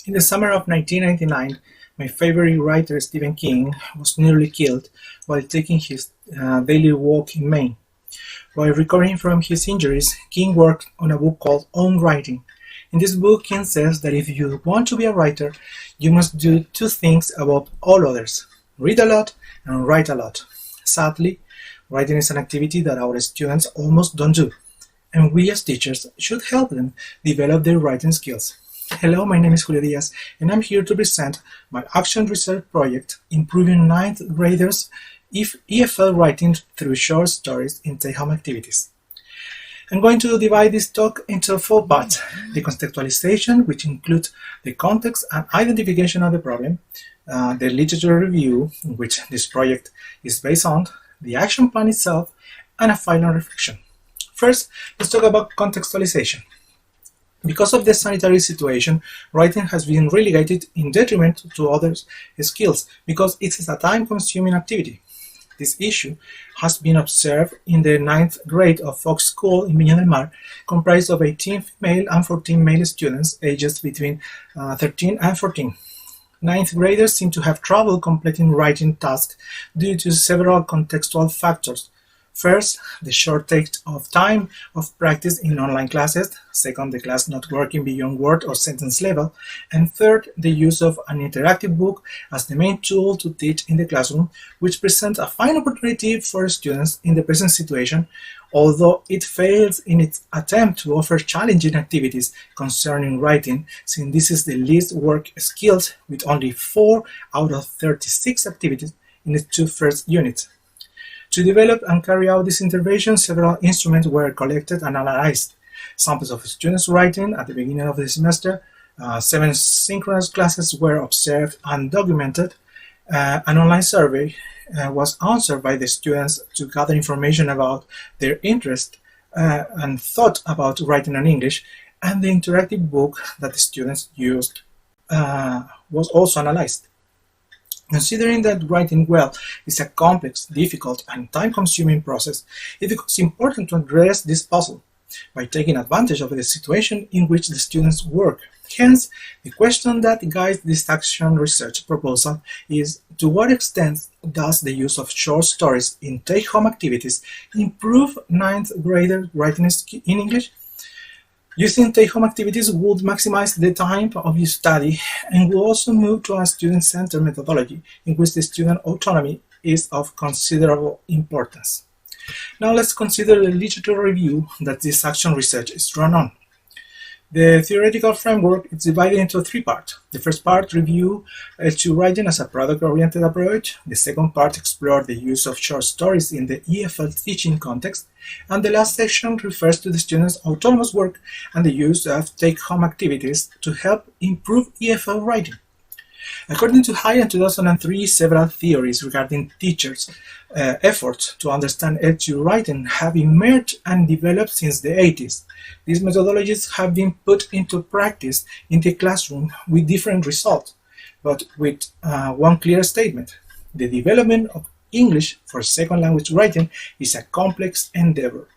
In the summer of 1999, my favorite writer Stephen King was nearly killed while taking his daily walk in Maine. While recovering from his injuries, King worked on a book called Own Writing. In this book, King says that if you want to be a writer, you must do two things above all others: read a lot and write a lot. Sadly, writing is an activity that our students almost don't do, and we as teachers should help them develop their writing skills. Hello, my name is Julio Diaz, and I'm here to present my action research project, Improving Ninth Graders' EFL Writing Through Short Stories in Take-Home Activities. I'm going to divide this talk into 4 parts: the contextualization, which includes the context and identification of the problem, the literature review, which this project is based on, the action plan itself, and a final reflection. First, let's talk about contextualization. Because of the sanitary situation, writing has been relegated in detriment to other skills because it is a time-consuming activity. This issue has been observed in the 9th grade of Fox School in Viña del Mar, comprised of 18 female and 14 male students ages between 13 and 14. 9th graders seem to have trouble completing writing tasks due to several contextual factors. First, the shortage of time of practice in online classes. Second, the class not working beyond word or sentence level. And third, the use of an interactive book as the main tool to teach in the classroom, which presents a fine opportunity for students in the present situation, although it fails in its attempt to offer challenging activities concerning writing, since this is the least work skills with only 4 out of 36 activities in the 2 first units. To develop and carry out this intervention, several instruments were collected and analyzed. Samples of students' writing at the beginning of the semester, 7 synchronous classes were observed and documented. An online survey was answered by the students to gather information about their interest and thought about writing in English, and the interactive book that the students used was also analyzed. Considering that writing well is a complex, difficult, and time-consuming process, it becomes important to address this puzzle by taking advantage of the situation in which the students work. Hence, the question that guides this action research proposal is: to what extent does the use of short stories in take-home activities improve 9th grader writing in English? Using take-home activities would maximize the time of your study and will also move to a student-centered methodology in which the student autonomy is of considerable importance. Now let's consider the literature review that this action research is run on. The theoretical framework is divided into 3 parts. The first part review to writing as a product-oriented approach. The second part explores the use of short stories in the EFL teaching context. And the last section refers to the students' autonomous work and the use of take-home activities to help improve EFL writing. According to Hyde in 2003, several theories regarding teachers' efforts to understand LTU writing have emerged and developed since the 80s. These methodologies have been put into practice in the classroom with different results, but with one clear statement: the development of English for second language writing is a complex endeavor.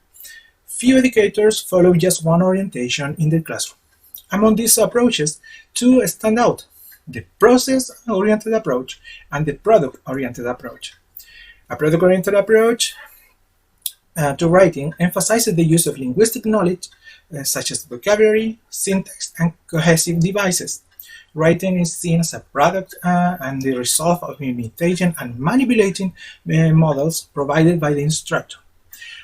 Few educators follow just one orientation in the classroom. Among these approaches, 2 stand out: the process-oriented approach and the product-oriented approach. A product-oriented approach to writing emphasizes the use of linguistic knowledge such as vocabulary, syntax, and cohesive devices. Writing is seen as a product and the result of imitating and manipulating models provided by the instructor.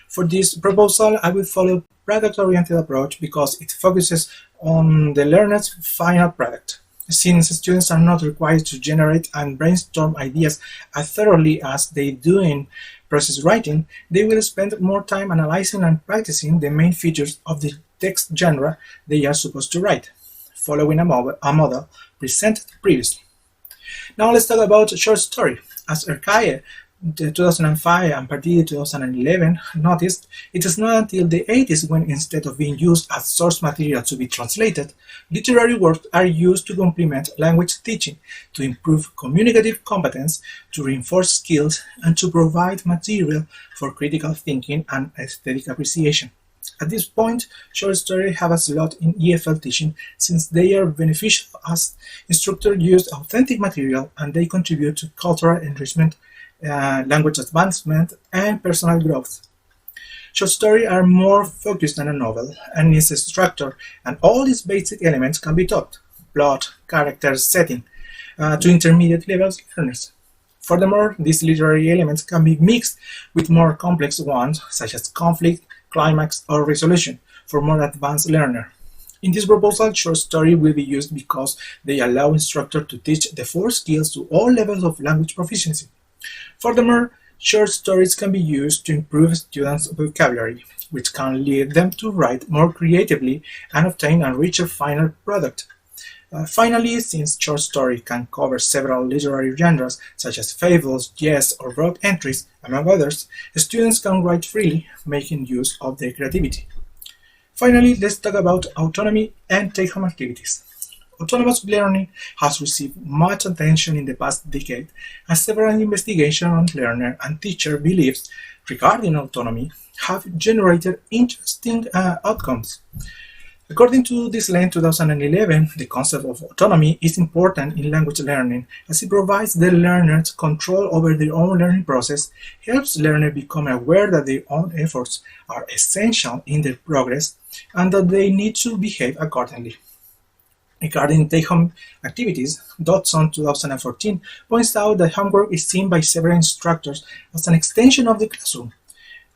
For this proposal, I will follow product-oriented approach because it focuses on the learner's final product. Since students are not required to generate and brainstorm ideas as thoroughly as they do in process writing, they will spend more time analyzing and practicing the main features of the text genre they are supposed to write, following a model presented previously. Now let's talk about short story. As Erkaye 2005 and Partida 2011 noticed, it is not until the 80s when, instead of being used as source material to be translated, literary works are used to complement language teaching, to improve communicative competence, to reinforce skills, and to provide material for critical thinking and aesthetic appreciation. At this point, short stories have a slot in EFL teaching since they are beneficial as instructors use authentic material and they contribute to cultural enrichment, language advancement, and personal growth. Short stories are more focused than a novel and its structure and all its basic elements can be taught, plot, characters, setting, to intermediate level learners. Furthermore, these literary elements can be mixed with more complex ones such as conflict, climax, or resolution for more advanced learners. In this proposal, short stories will be used because they allow instructors to teach the 4 skills to all levels of language proficiency. Furthermore, short stories can be used to improve students' vocabulary, which can lead them to write more creatively and obtain a richer final product. Finally, since short story can cover several literary genres such as fables, jests, or rote entries, among others, students can write freely, making use of their creativity. Finally, let's talk about autonomy and take-home activities. Autonomous learning has received much attention in the past decade, as several investigations on learner and teacher beliefs regarding autonomy have generated interesting outcomes. According to this in 2011, the concept of autonomy is important in language learning as it provides the learners control over their own learning process, helps learners become aware that their own efforts are essential in their progress, and that they need to behave accordingly. Regarding take-home activities, Dodson 2014 points out that homework is seen by several instructors as an extension of the classroom.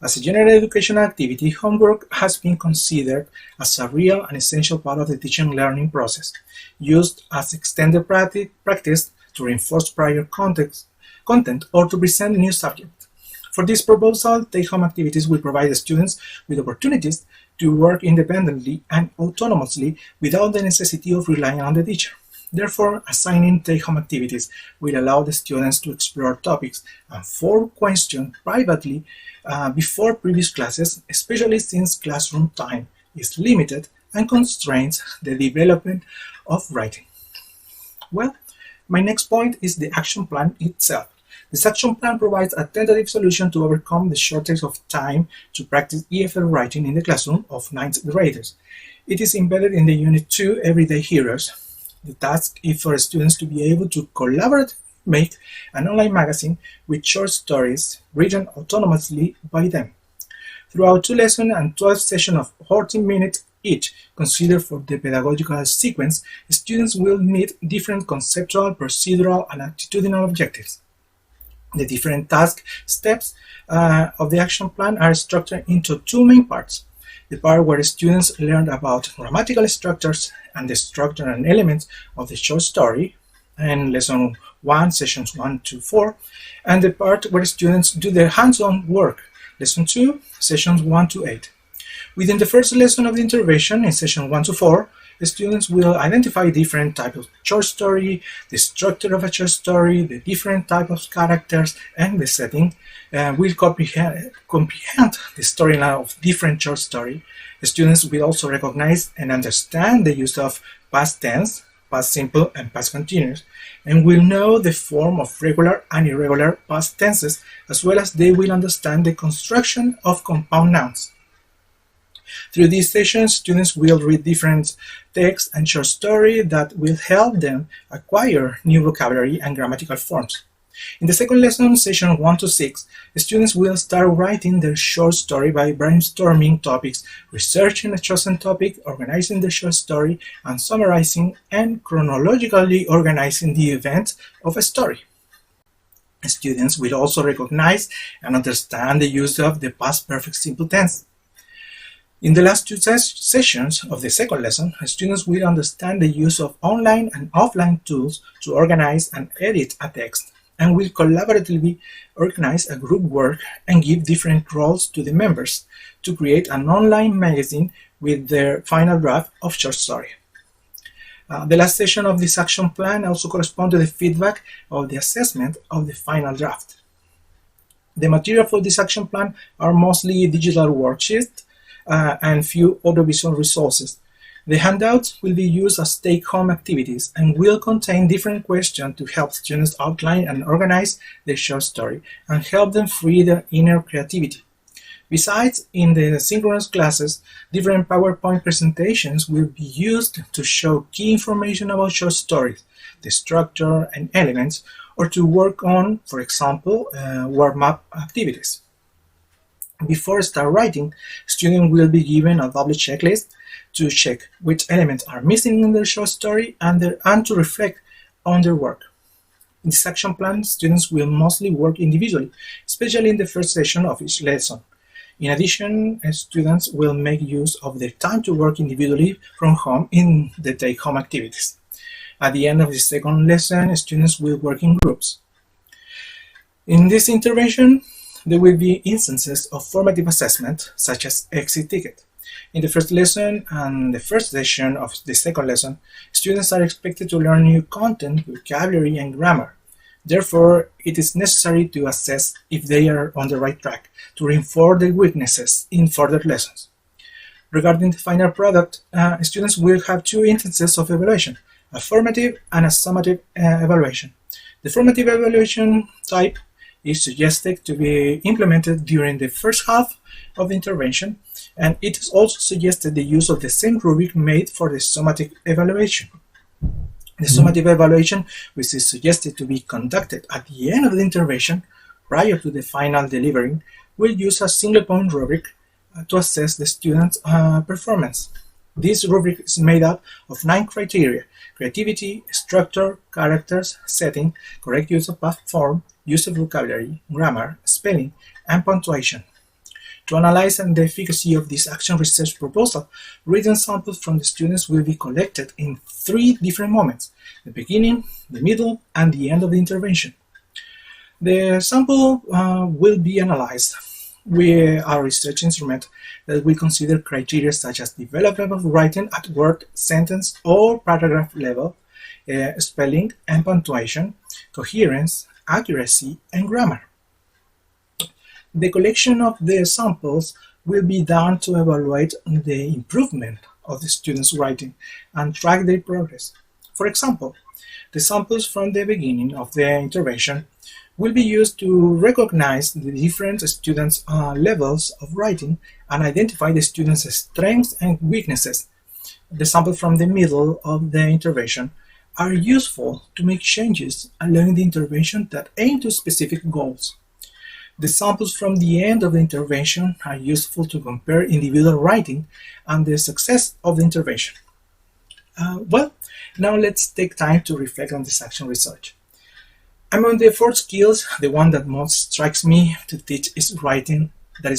As a general educational activity, homework has been considered as a real and essential part of the teaching and learning process, used as extended practice to reinforce prior content or to present new subjects. For this proposal, take-home activities will provide the students with opportunities to work independently and autonomously without the necessity of relying on the teacher. Therefore, assigning take-home activities will allow the students to explore topics and form questions privately before previous classes, especially since classroom time is limited and constrains the development of writing. Well, my next point is the action plan itself. This action plan provides a tentative solution to overcome the shortage of time to practice EFL writing in the classroom of 9th graders. It is embedded in the Unit 2 Everyday Heroes. The task is for students to be able to collaboratively make an online magazine with short stories written autonomously by them. Throughout 2 lessons and 12 sessions of 14 minutes each, considered for the pedagogical sequence, students will meet different conceptual, procedural, and attitudinal objectives. The different task steps of the action plan are structured into 2 main parts. The part where students learn about grammatical structures and the structure and elements of the short story, and lesson 1, sessions 1 to 4, and the part where students do their hands-on work, lesson 2, sessions 1 to 8. Within the first lesson of the intervention, in session 1 to 4, the students will identify different types of short story, the structure of a short story, the different types of characters, and the setting. Will comprehend the storyline of different short story. The students will also recognize and understand the use of past tense, past simple, and past continuous, and will know the form of regular and irregular past tenses, as well as they will understand the construction of compound nouns. Through these sessions, students will read different texts and short stories that will help them acquire new vocabulary and grammatical forms. In the second lesson, session 1 to 6, the students will start writing their short story by brainstorming topics, researching a chosen topic, organizing the short story, and summarizing and chronologically organizing the events of a story. Students will also recognize and understand the use of the past perfect simple tense. In the last 2 sessions of the second lesson, students will understand the use of online and offline tools to organize and edit a text, and will collaboratively organize a group work and give different roles to the members to create an online magazine with their final draft of short story. The last session of this action plan also corresponds to the feedback of the assessment of the final draft. The material for this action plan are mostly digital worksheets and few audiovisual resources. The handouts will be used as take-home activities and will contain different questions to help students outline and organize their short story and help them free their inner creativity. Besides, in the synchronous classes, different PowerPoint presentations will be used to show key information about short stories, the structure and elements, or to work on, for example, warm-up activities. Before start writing, students will be given a double checklist to check which elements are missing in their short story and to reflect on their work. In this action plan, students will mostly work individually, especially in the first session of each lesson. In addition, students will make use of their time to work individually from home in the take-home activities. At the end of the second lesson, students will work in groups. In this intervention, there will be instances of formative assessment, such as exit ticket. In the first lesson and the first session of the second lesson, students are expected to learn new content, vocabulary, and grammar. Therefore, it is necessary to assess if they are on the right track to reinforce their weaknesses in further lessons. Regarding the final product, students will have two instances of evaluation, a formative and a summative evaluation. The formative evaluation type is suggested to be implemented during the first half of the intervention, and it is also suggested the use of the same rubric made for the summative evaluation. The summative evaluation, which is suggested to be conducted at the end of the intervention, prior to the final delivery, will use a single-point rubric to assess the student's performance. This rubric is made up of 9 criteria: creativity, structure, characters, setting, correct use of past form, use of vocabulary, grammar, spelling, and punctuation. To analyze the efficacy of this action research proposal, written samples from the students will be collected in 3 different moments: the beginning, the middle, and the end of the intervention. The sample will be analyzed with our research instrument that will consider criteria such as development of writing at word, sentence, or paragraph level, spelling and punctuation, coherence, accuracy, and grammar. The collection of the samples will be done to evaluate the improvement of the students' writing and track their progress. For example, the samples from the beginning of the intervention will be used to recognize the different students' levels of writing and identify the students' strengths and weaknesses. The samples from the middle of the intervention are useful to make changes along the intervention that aim to specific goals. The samples from the end of the intervention are useful to compare individual writing and the success of the intervention. Well, now let's take time to reflect on this action research. Among the 4 skills, the one that most strikes me to teach is writing. That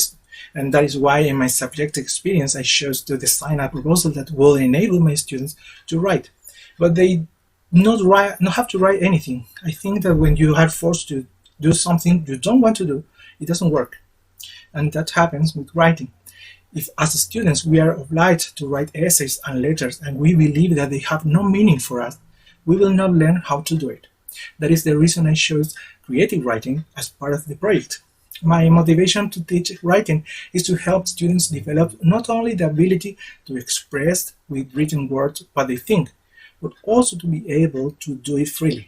is why in my subjective experience I chose to design a proposal that will enable my students to write. But they not have to write anything. I think that when you are forced to do something you don't want to do, it doesn't work. And that happens with writing. If as students we are obliged to write essays and letters and we believe that they have no meaning for us, we will not learn how to do it. That is the reason I chose creative writing as part of the project. My motivation to teach writing is to help students develop not only the ability to express with written words what they think, but also to be able to do it freely.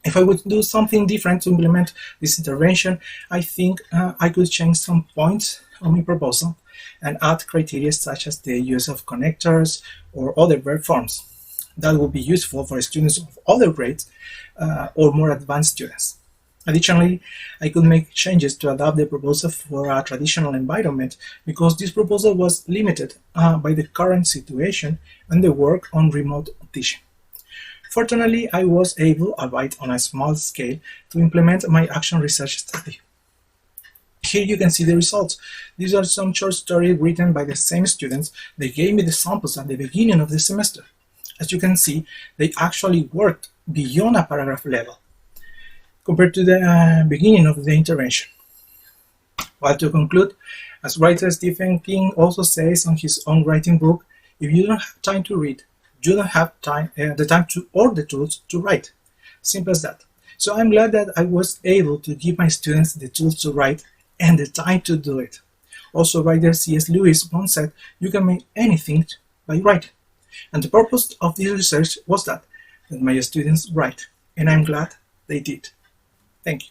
If I would do something different to implement this intervention, I think I could change some points on my proposal and add criteria such as the use of connectors or other verb forms. That would be useful for students of other grades or more advanced students. Additionally, I could make changes to adapt the proposal for a traditional environment because this proposal was limited by the current situation and the work on remote teaching. Fortunately, I was able, albeit on a small scale, to implement my action research study. Here you can see the results. These are some short stories written by the same students. They gave me the samples at the beginning of the semester. As you can see, they actually worked beyond a paragraph level compared to the beginning of the intervention. Well, to conclude, as writer Stephen King also says on his own writing book, if you don't have time to read, you don't have the time or the tools to write. Simple as that. So I'm glad that I was able to give my students the tools to write and the time to do it. Also, writer C.S. Lewis once said, you can make anything by writing. And the purpose of this research was that my students write, and I'm glad they did. Thank you.